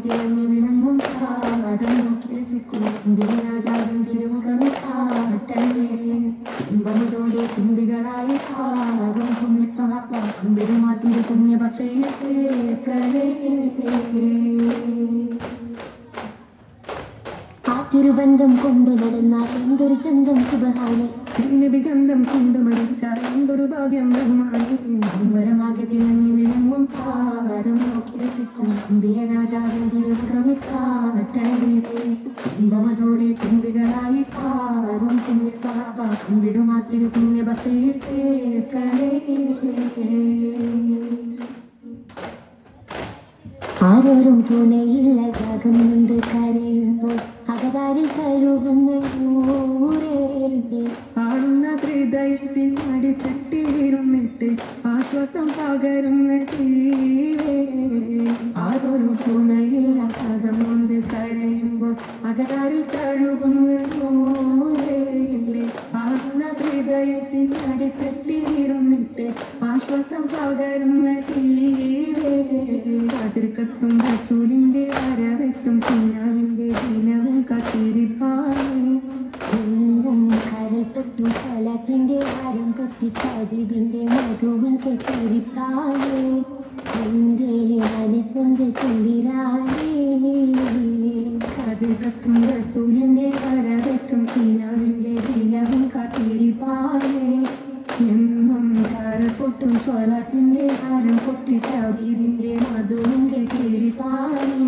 തിളങ്ങി വിളങ്ങും കാതം നോക്കി രസിക്കും രാജാവിൻ തിരുമുഖമേ കാട്ടണേ ഇമ്പമതോടെ തുമ്പികളായി കാറും പുണ്യ സഹാപ്പാക്കും പെരുമാറ്റിന്റെ പുണ്യ ഭക്തയിൽ കേൾക്കണേ ആ തിരുബന്ധം കൊണ്ട് നടന്നാൽ എന്തൊരു ചന്തം സുബഹാനെ നിബിഗന്ധം കൊണ്ട് മരിച്ചാൽ എന്തൊരു ഭാഗ്യം വരമാകെ തിളങ്ങി വിളങ്ങും കാതം നോക്കി രസിക്കും രാജാവിൻ തിരുമുഖമേ കാട്ടണേ ഇമ്പമതോടെ തുമ്പികളായി കാറും പുണ്യ സഹാപ്പാക്കും പെരുമാറ്റിന്റെ പുണ്യ ഭക്തയിൽ കേൾക്കണേ ആരോരും തുണയില്ല ജാഗം കൊണ്ട് കരയുമ്പോൾ അകതാരിൽ കഴുകുന്ന ആളുന്ന ഹൃദയത്തിൻ അടിത്തട്ടി വീഴുന്നിട്ട് ആശ്വാസം പകരുന്ന ജീവേ ആരോരും തുണയില്ല ജാഗം കൊണ്ട് കരയുമ്പോൾ അകതാരിൽ കഴുകുന്ന ആളുന്ന ഹൃദയത്തിൻ അടിത്തട്ടി വീഴുന്നിട്ട് ആശ്വാസം പകരുന്ന ജീവേ അതിർക്കത്തും റസൂലിന്റെ വരവെത്തും കുഞ്ഞാവിന്റെ ദിനവും കാത്തിരിപ്പാണ് കരത്തൊട്ടും ഫലത്തിന്റെ ആരം പൊട്ടി കതിവിന്റെ മധുവും കെട്ടിരിപ്പാണ് എന്റെ മനസ്സിന്റെ കുളിരാണ് അതിർക്കത്തും റസൂലിന്റെ വരവെത്തും കുഞ്ഞാവിന്റെ ദിനവും കാത്തിരിപ്പാണ് എന്നും കരപ്പൊട്ടും സ്വലത്തിന്റെ ആരം പൊട്ടി കതിവിന്റെ മധുവും കെട്ടിരിപ്പാണ്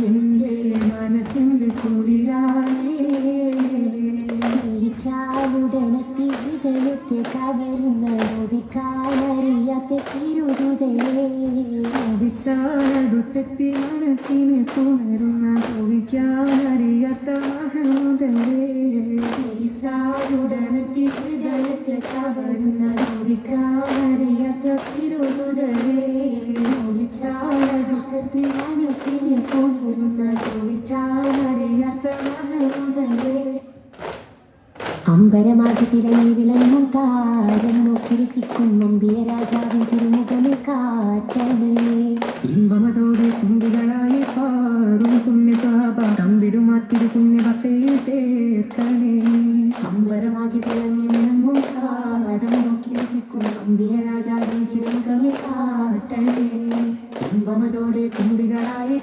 എന്റെ മനസ്സിന്റെ കുളിരാണ് ചാവുടനത്തി ഹൃദയത്തെ കവരുന്ന നോവിക്കാനറിയാത്ത വിച്ചാലടുത്തെത്തി മനസ്സിനെ പുണരുന്ന നോവിക്കാനറിയാത്ത മഹമുദരേ ചാവുടനത്തി ഹൃദയത്തെ കവരുന്ന നോവിക്കാനറിയാത്ത തിരുമുതലേ നോവിച്ചാലടുത്തെത്തി മനസ്സിനെ പുണരുന്ന നോവിക്കാനറിയാത്ത മഹമുദരേ അമ്പരമാകി തിളങ്ങി വിളങ്ങും താരം നോക്കി രസിക്കും നമ്പിയ രാജാവിൻ തിരുമുഖമേ കാട്ടണേ ഇമ്പമതോടെ തുമ്പികളായി പാറും പുണ്യ സഹാപാഠം വിടുമാത്തിരി പുണ്യ ഭക്തയിൽ ചേർക്കണേ അമ്പരമാകി തിളങ്ങി വിളങ്ങും താരം നോക്കി രസിക്കും നമ്പിയ രാജാവിൻ തിരുമുഖമേ കാട്ടണേ ഇമ്പമതോടെ തുമ്പികളായി